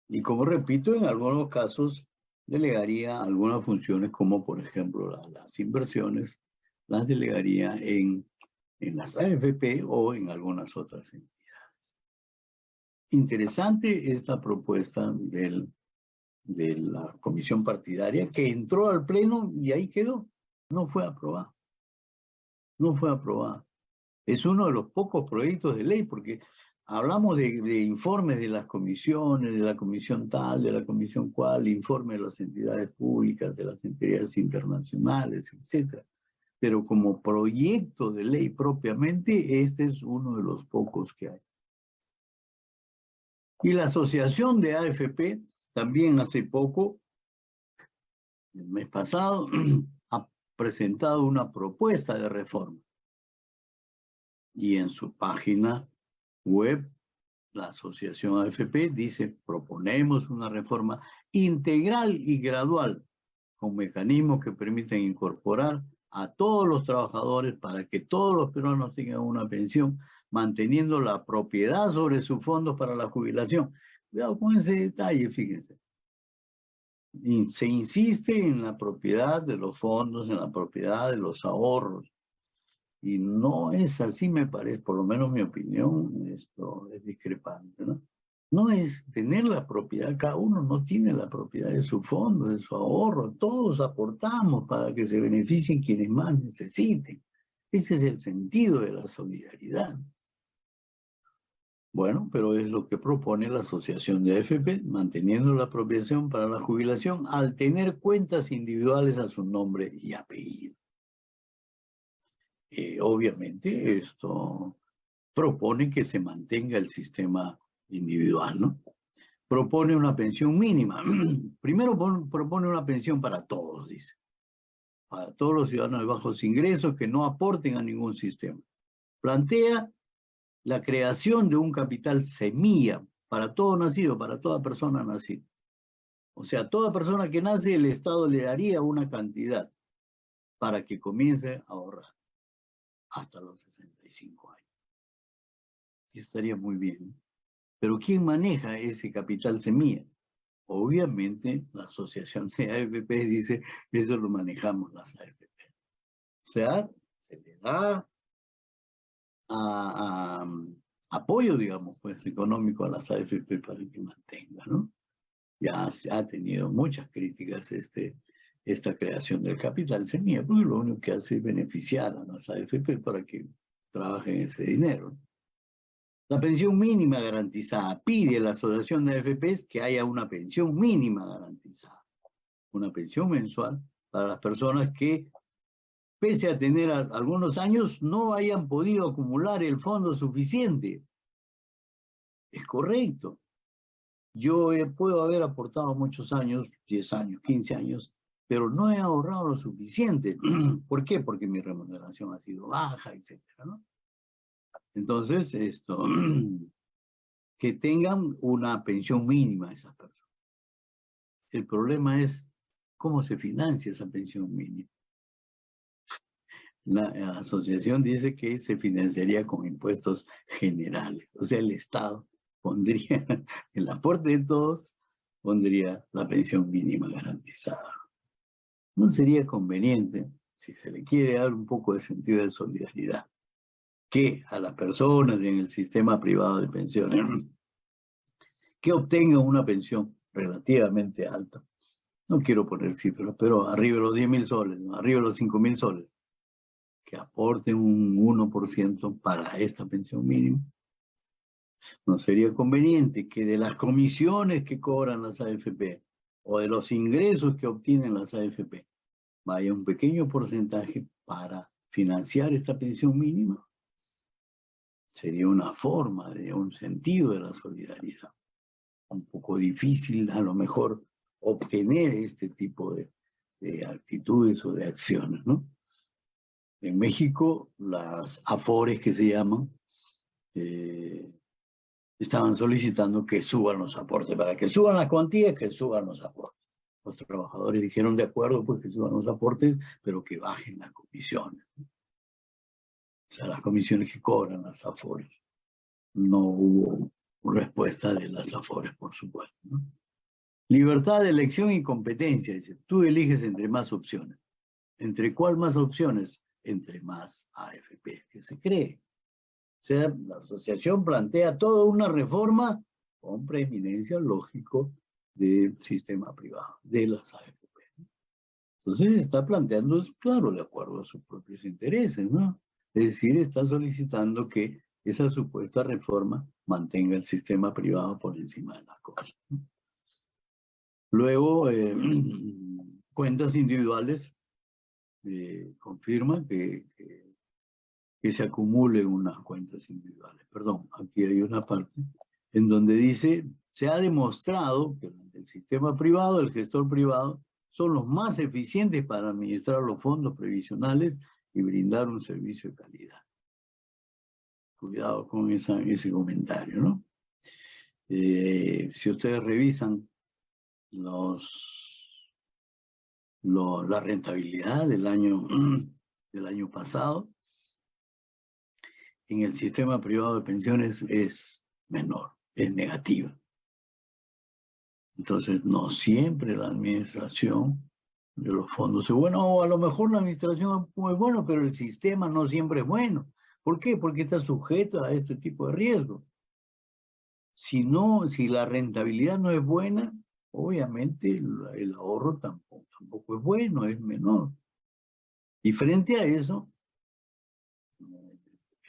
Y como repito, en algunos casos delegaría algunas funciones como, por ejemplo, las inversiones, las delegaría en las AFP o en algunas otras entidades. Interesante esta propuesta de la comisión partidaria, que entró al pleno y ahí quedó. No fue aprobada. No fue aprobada. Es uno de los pocos proyectos de ley, porque hablamos de informes de las comisiones, de la comisión tal, de la comisión cual, informe de las entidades públicas, de las entidades internacionales, etc. Pero como proyecto de ley propiamente, este es uno de los pocos que hay. Y la Asociación de AFP también hace poco, el mes pasado, ha presentado una propuesta de reforma. Y en su página web, la Asociación AFP dice: proponemos una reforma integral y gradual, con mecanismos que permiten incorporar a todos los trabajadores para que todos los peruanos tengan una pensión manteniendo la propiedad sobre sus fondos para la jubilación. Cuidado con ese detalle, fíjense. Y se insiste en la propiedad de los fondos, en la propiedad de los ahorros. Y no es así, me parece, por lo menos mi opinión, esto es discrepante, ¿no? No es tener la propiedad, cada uno no tiene la propiedad de su fondo, de su ahorro, todos aportamos para que se beneficien quienes más necesiten. Ese es el sentido de la solidaridad. Bueno, pero es lo que propone la Asociación de AFP, manteniendo la apropiación para la jubilación al tener cuentas individuales a su nombre y apellido. Obviamente esto propone que se mantenga el sistema individual, ¿no? Propone una pensión mínima. Primero propone una pensión para todos, dice. Para todos los ciudadanos de bajos ingresos que no aporten a ningún sistema. Plantea la creación de un capital semilla para todo nacido, para toda persona nacida. O sea, toda persona que nace, el Estado le daría una cantidad para que comience a ahorrar hasta los 65 años. Y estaría muy bien. Pero ¿quién maneja ese capital semilla? Obviamente, la asociación de AFP dice, eso lo manejamos las AFP. O sea, se le da apoyo, digamos, pues, económico a las AFP para que mantengan, ¿no? Ya se ha tenido muchas críticas esta creación del capital semilla, porque lo único que hace es beneficiar a las AFP para que trabajen ese dinero. La pensión mínima garantizada. Pide la Asociación de AFPs que haya una pensión mínima garantizada. Una pensión mensual para las personas que, pese a tener algunos años, no hayan podido acumular el fondo suficiente. Es correcto. Yo puedo haber aportado muchos años, 10 años, 15 años, pero no he ahorrado lo suficiente. ¿Por qué? Porque mi remuneración ha sido baja, etcétera, ¿no? Entonces, que tengan una pensión mínima esas personas. El problema es cómo se financia esa pensión mínima. La asociación dice que se financiaría con impuestos generales. O sea, el Estado pondría el aporte de todos, pondría la pensión mínima garantizada. No sería conveniente, si se le quiere dar un poco de sentido de solidaridad, que a las personas en el sistema privado de pensiones que obtengan una pensión relativamente alta, no quiero poner cifras, pero arriba de los 10.000 soles, ¿no? Arriba de los 5.000 soles, que aporten un 1% para esta pensión mínima. ¿No sería conveniente que de las comisiones que cobran las AFP o de los ingresos que obtienen las AFP vaya un pequeño porcentaje para financiar esta pensión mínima? Sería una forma de un sentido de la solidaridad. Un poco difícil a lo mejor obtener este tipo de actitudes o de acciones, ¿no? En México, las AFORES que se llaman, estaban solicitando que suban los aportes, para que suban las cuantías, que suban los aportes. Los trabajadores dijeron de acuerdo, pues que suban los aportes, pero que bajen las comisiones. O sea, las comisiones que cobran las AFORES. No hubo respuesta de las AFORES, por supuesto, ¿no? Libertad de elección y competencia, dice. Tú eliges entre más opciones. ¿Entre cuál más opciones? Entre más AFP que se cree. O sea, la asociación plantea toda una reforma con preeminencia, lógico, del sistema privado, de las AFP. Entonces está planteando, claro, de acuerdo a sus propios intereses, ¿no? Es decir, está solicitando que esa supuesta reforma mantenga el sistema privado por encima de las cosas, ¿no? Luego, cuentas individuales confirman que se acumulen unas cuentas individuales. Perdón, aquí hay una parte en donde dice, se ha demostrado que el sistema privado, el gestor privado, son los más eficientes para administrar los fondos previsionales y brindar un servicio de calidad. Cuidado con ese comentario, ¿no? Si ustedes revisan la rentabilidad del año pasado, en el sistema privado de pensiones es menor, es negativa. Entonces, no siempre la administración de los fondos es buena, o a lo mejor la administración es muy buena, pero el sistema no siempre es bueno. ¿Por qué? Porque está sujeto a este tipo de riesgo. Si la rentabilidad no es buena, obviamente el ahorro tampoco es bueno, es menor. Y frente a eso,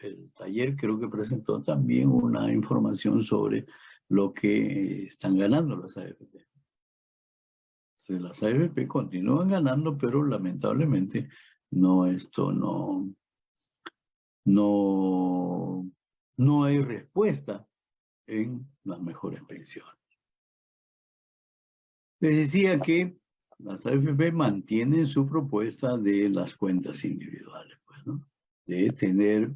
el taller creo que presentó también una información sobre lo que están ganando las AFP. Entonces, las AFP continúan ganando, pero lamentablemente no hay respuesta en las mejores pensiones. Les decía que las AFP mantienen su propuesta de las cuentas individuales, pues, ¿no? De tener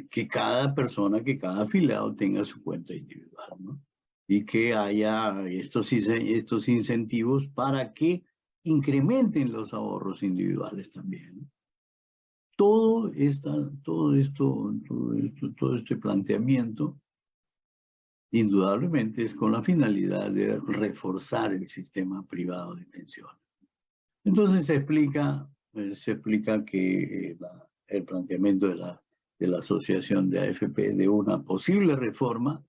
que cada persona, que cada afiliado tenga su cuenta individual, ¿no? Y que haya estos incentivos para que incrementen los ahorros individuales también, ¿no? Todo este planteamiento, indudablemente, es con la finalidad de reforzar el sistema privado de pensiones. Entonces se explica que el planteamiento de la Asociación de AFP de una posible reforma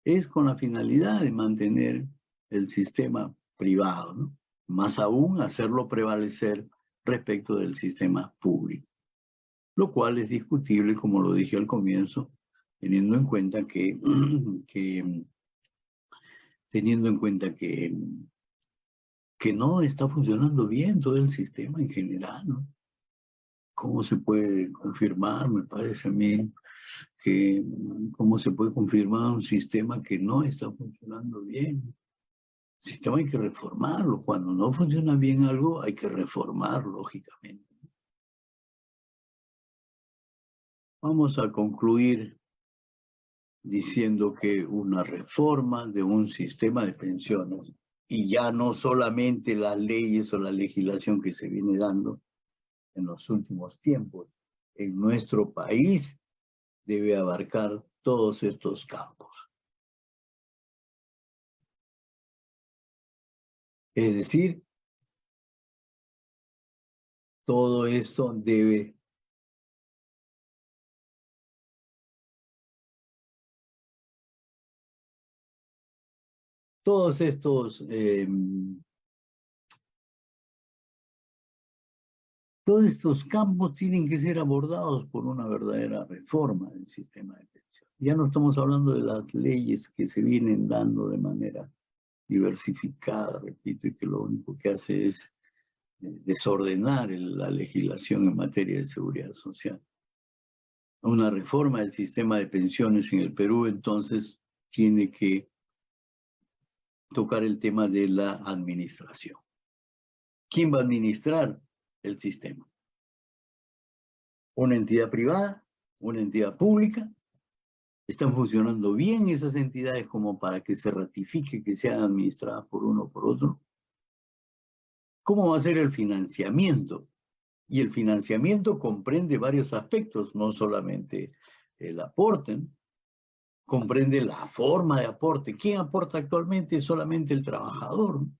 es con la finalidad de mantener el sistema privado, ¿no? Más aún hacerlo prevalecer respecto del sistema público, lo cual es discutible, como lo dije al comienzo, teniendo en cuenta que no está funcionando bien todo el sistema en general, ¿no? ¿Cómo se puede confirmar? Me parece a mí que cómo se puede confirmar un sistema que no está funcionando bien. El sistema hay que reformarlo. Cuando no funciona bien algo, hay que reformar, lógicamente. Vamos a concluir diciendo que una reforma de un sistema de pensiones, y ya no solamente las leyes o la legislación que se viene dando en los últimos tiempos, en nuestro país debe abarcar todos estos campos. Es decir, todo esto debe todos estos campos tienen que ser abordados por una verdadera reforma del sistema de pensión. Ya no estamos hablando de las leyes que se vienen dando de manera diversificada, repito, y que lo único que hace es desordenar la legislación en materia de seguridad social. Una reforma del sistema de pensiones en el Perú, entonces, tiene que tocar el tema de la administración. ¿Quién va a administrar el sistema? ¿Una entidad privada? ¿Una entidad pública? ¿Están funcionando bien esas entidades como para que se ratifique que sean administradas por uno o por otro? ¿Cómo va a ser el financiamiento? Y el financiamiento comprende varios aspectos, no solamente el aporte, ¿no? Comprende la forma de aporte. ¿Quién aporta actualmente? Solamente el trabajador, ¿no?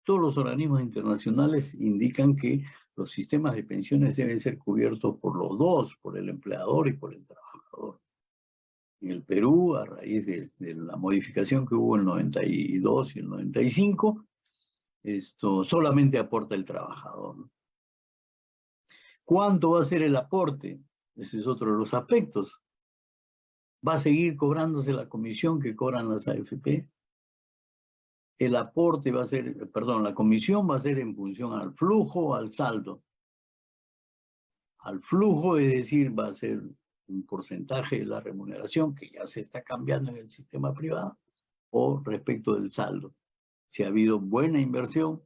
Todos los organismos internacionales indican que los sistemas de pensiones deben ser cubiertos por los dos, por el empleador y por el trabajador. En el Perú, a raíz de la modificación que hubo en el 92 y el 95, esto solamente aporta el trabajador, ¿no? ¿Cuánto va a ser el aporte? Ese es otro de los aspectos. ¿Va a seguir cobrándose la comisión que cobran las AFP? El aporte va a ser, perdón, la comisión va a ser en función al flujo o al saldo. Al flujo, es decir, va a ser un porcentaje de la remuneración que ya se está cambiando en el sistema privado, o respecto del saldo. Si ha habido buena inversión,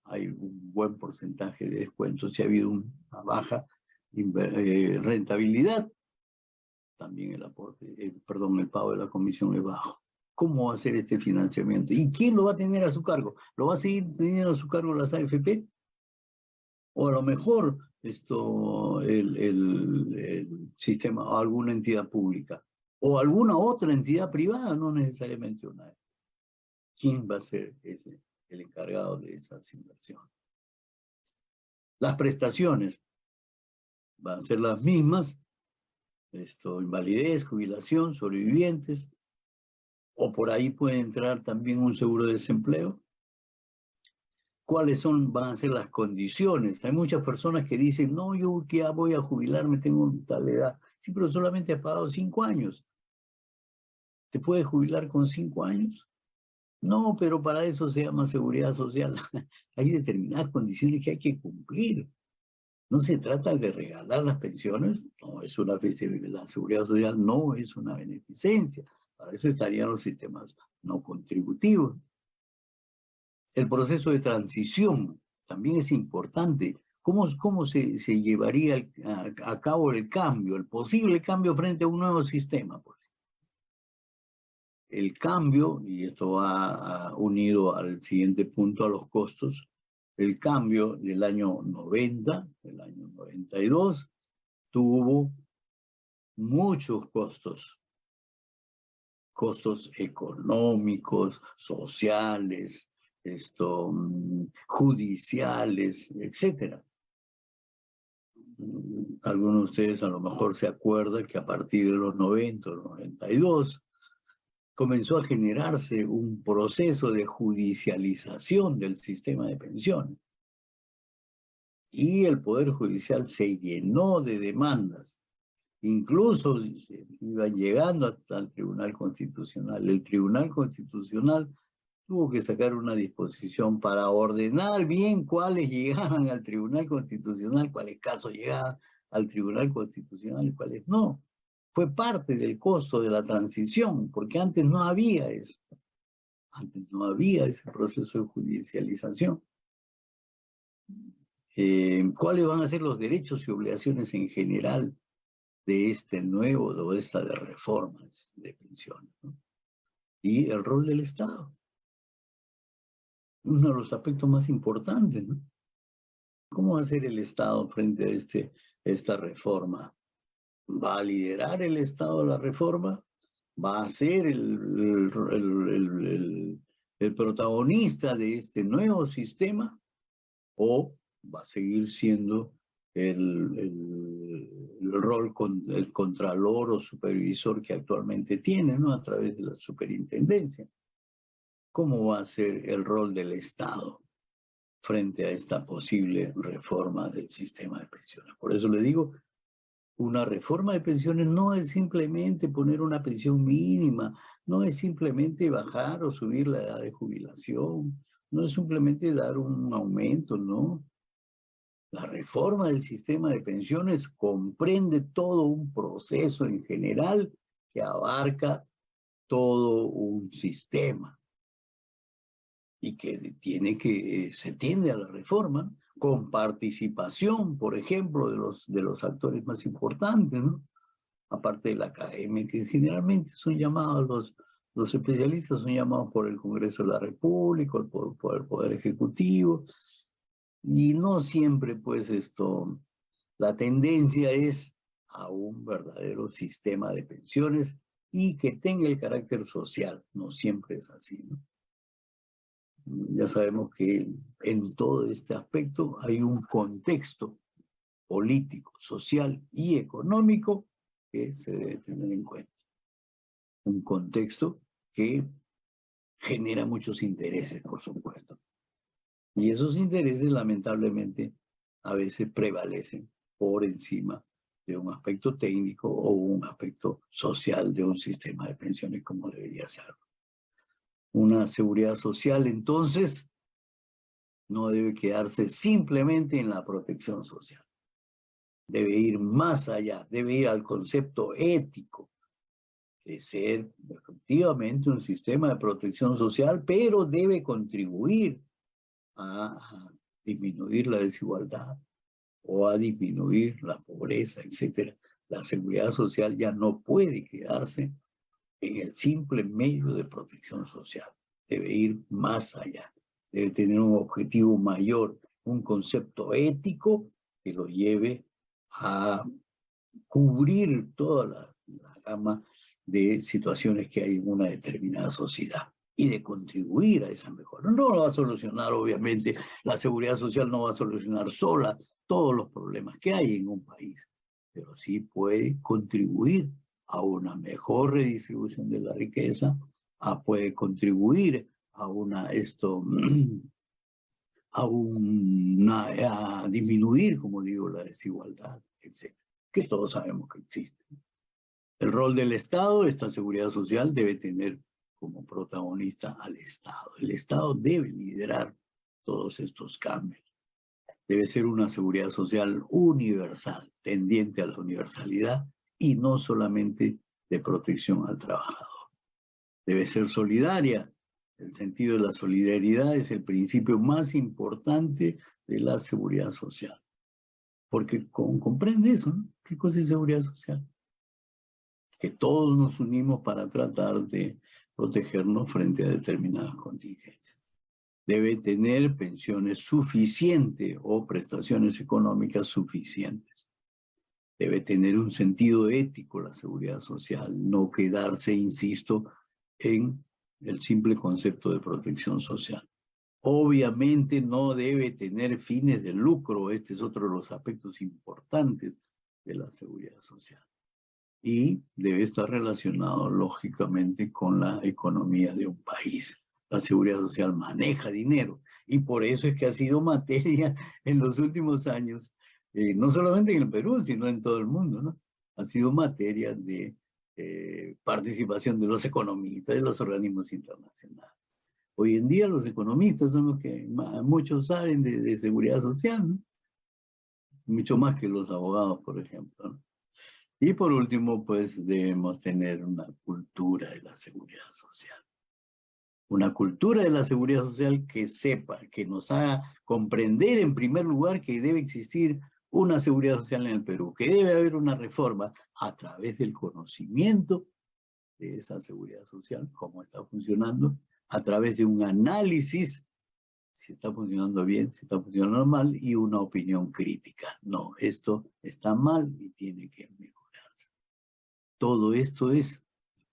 hay un buen porcentaje de descuento. Si ha habido una baja rentabilidad, también el pago de la comisión es bajo. ¿Cómo va a ser este financiamiento? ¿Y quién lo va a tener a su cargo? ¿Lo va a seguir teniendo a su cargo las AFP? O a lo mejor el sistema o alguna entidad pública o alguna otra entidad privada, no necesariamente una. ¿Quién va a ser el encargado de esas inversiones? Las prestaciones van a ser las mismas, invalidez, jubilación, sobrevivientes, o por ahí puede entrar también un seguro de desempleo. ¿Cuáles van a ser las condiciones? Hay muchas personas que dicen, no, yo ya voy a jubilarme, tengo tal edad. Sí, pero solamente has pagado 5 años. ¿Te puedes jubilar con 5 años? No, pero para eso se llama seguridad social. Hay determinadas condiciones que hay que cumplir. No se trata de regalar las pensiones, no es una la seguridad social no es una beneficencia. Para eso estarían los sistemas no contributivos. El proceso de transición también es importante. ¿Cómo se llevaría a cabo el cambio, el posible cambio frente a un nuevo sistema? El cambio, y esto va unido al siguiente punto, a los costos, el cambio del año 90, del año 92, tuvo muchos costos económicos, sociales, judiciales, etc. Algunos de ustedes a lo mejor se acuerdan que a partir de los 90, los 92, comenzó a generarse un proceso de judicialización del sistema de pensiones. Y el Poder Judicial se llenó de demandas. Incluso iban llegando hasta el Tribunal Constitucional. El Tribunal Constitucional tuvo que sacar una disposición para ordenar bien cuáles llegaban al Tribunal Constitucional, cuáles casos llegaban al Tribunal Constitucional y cuáles no. Fue parte del costo de la transición, porque antes no había eso. Antes no había ese proceso de judicialización. ¿Cuáles van a ser los derechos y obligaciones en general de este nuevo, o de esta de reformas de pensiones, ¿no? Y el rol del Estado? Uno de los aspectos más importantes, ¿no? ¿Cómo va a ser el Estado frente a esta reforma? ¿Va a liderar el Estado la reforma? ¿Va a ser el protagonista de este nuevo sistema? ¿O va a seguir siendo el rol el contralor o supervisor que actualmente tiene, ¿no? A través de la superintendencia? ¿Cómo va a ser el rol del Estado frente a esta posible reforma del sistema de pensiones? Por eso le digo, una reforma de pensiones no es simplemente poner una pensión mínima, no es simplemente bajar o subir la edad de jubilación, no es simplemente dar un aumento, no. La reforma del sistema de pensiones comprende todo un proceso en general que abarca todo un sistema y que se tiende a la reforma con participación, por ejemplo, de los actores más importantes, ¿no? Aparte de la academia, que generalmente son llamados, los especialistas son llamados por el Congreso de la República, por el Poder Ejecutivo, y no siempre, pues, la tendencia es a un verdadero sistema de pensiones y que tenga el carácter social. No siempre es así, ¿no? Ya sabemos que en todo este aspecto hay un contexto político, social y económico que se debe tener en cuenta. Un contexto que genera muchos intereses, por supuesto. Y esos intereses, lamentablemente, a veces prevalecen por encima de un aspecto técnico o un aspecto social de un sistema de pensiones como debería ser. Una seguridad social, entonces, no debe quedarse simplemente en la protección social. Debe ir más allá, debe ir al concepto ético de ser efectivamente un sistema de protección social, pero debe contribuir a disminuir la desigualdad o a disminuir la pobreza, etc. La seguridad social ya no puede quedarse en el simple medio de protección social. Debe ir más allá, debe tener un objetivo mayor, un concepto ético que lo lleve a cubrir toda la gama de situaciones que hay en una determinada sociedad y de contribuir a esa mejora. No lo va a solucionar, obviamente, la seguridad social no va a solucionar sola todos los problemas que hay en un país, pero sí puede contribuir a una mejor redistribución de la riqueza, puede contribuir a a disminuir, como digo, la desigualdad, etc., que todos sabemos que existe. El rol del Estado, esta seguridad social, debe tener como protagonista al Estado. El Estado debe liderar todos estos cambios. Debe ser una seguridad social universal, tendiente a la universalidad y no solamente de protección al trabajador. Debe ser solidaria. El sentido de la solidaridad es el principio más importante de la seguridad social. Porque comprende eso, ¿no? ¿Qué cosa es seguridad social? Que todos nos unimos para tratar de protegernos frente a determinadas contingencias. Debe tener pensiones suficientes o prestaciones económicas suficientes. Debe tener un sentido ético la seguridad social, no quedarse, insisto, en el simple concepto de protección social. Obviamente no debe tener fines de lucro, este es otro de los aspectos importantes de la seguridad social. Y debe estar relacionado, lógicamente, con la economía de un país. La seguridad social maneja dinero, y por eso es que ha sido materia en los últimos años, no solamente en el Perú, sino en todo el mundo, ¿no? Ha sido materia de participación de los economistas, de los organismos internacionales. Hoy en día los economistas son los que muchos saben de seguridad social, ¿no? Mucho más que los abogados, por ejemplo, ¿no? Y por último, pues debemos tener una cultura de la seguridad social. Una cultura de la seguridad social que sepa, que nos haga comprender en primer lugar que debe existir una seguridad social en el Perú, que debe haber una reforma a través del conocimiento de esa seguridad social, cómo está funcionando, a través de un análisis, si está funcionando bien, si está funcionando mal, y una opinión crítica. No, esto está mal y tiene que mejorarse. Todo esto es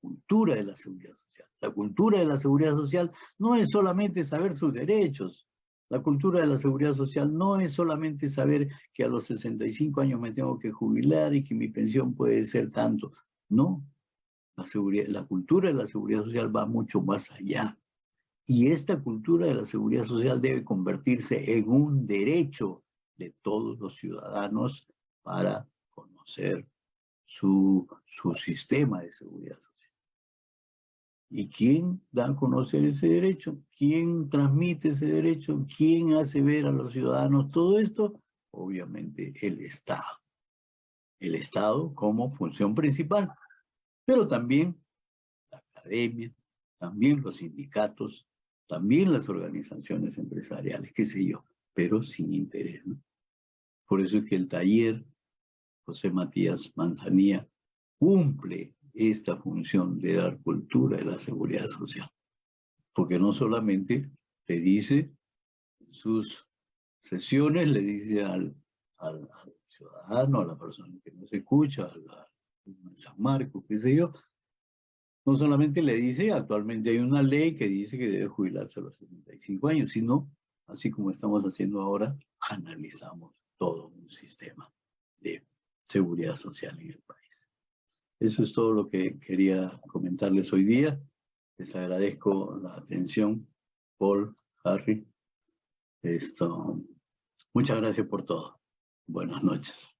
cultura de la seguridad social. La cultura de la seguridad social no es solamente saber sus derechos. La cultura de la seguridad social no es solamente saber que a los 65 años me tengo que jubilar y que mi pensión puede ser tanto. No, la cultura de la seguridad social va mucho más allá. Y esta cultura de la seguridad social debe convertirse en un derecho de todos los ciudadanos para conocer su sistema de seguridad social. ¿Y quién da a conocer ese derecho? ¿Quién transmite ese derecho? ¿Quién hace ver a los ciudadanos todo esto? Obviamente el Estado. El Estado como función principal, pero también la academia, también los sindicatos, también las organizaciones empresariales, qué sé yo, pero sin interés, ¿no? Por eso es que el taller José Matías Manzanilla cumple esta función de dar cultura de la seguridad social. Porque no solamente le dice en sus sesiones, le dice al ciudadano, a la persona que no se escucha, a San Marcos, qué sé yo, no solamente le dice, actualmente hay una ley que dice que debe jubilarse a los 65 años, sino, así como estamos haciendo ahora, analizamos todo un sistema de seguridad social en el país. Eso es todo lo que quería comentarles hoy día. Les agradezco la atención, Paul, Harry. Muchas gracias por todo. Buenas noches.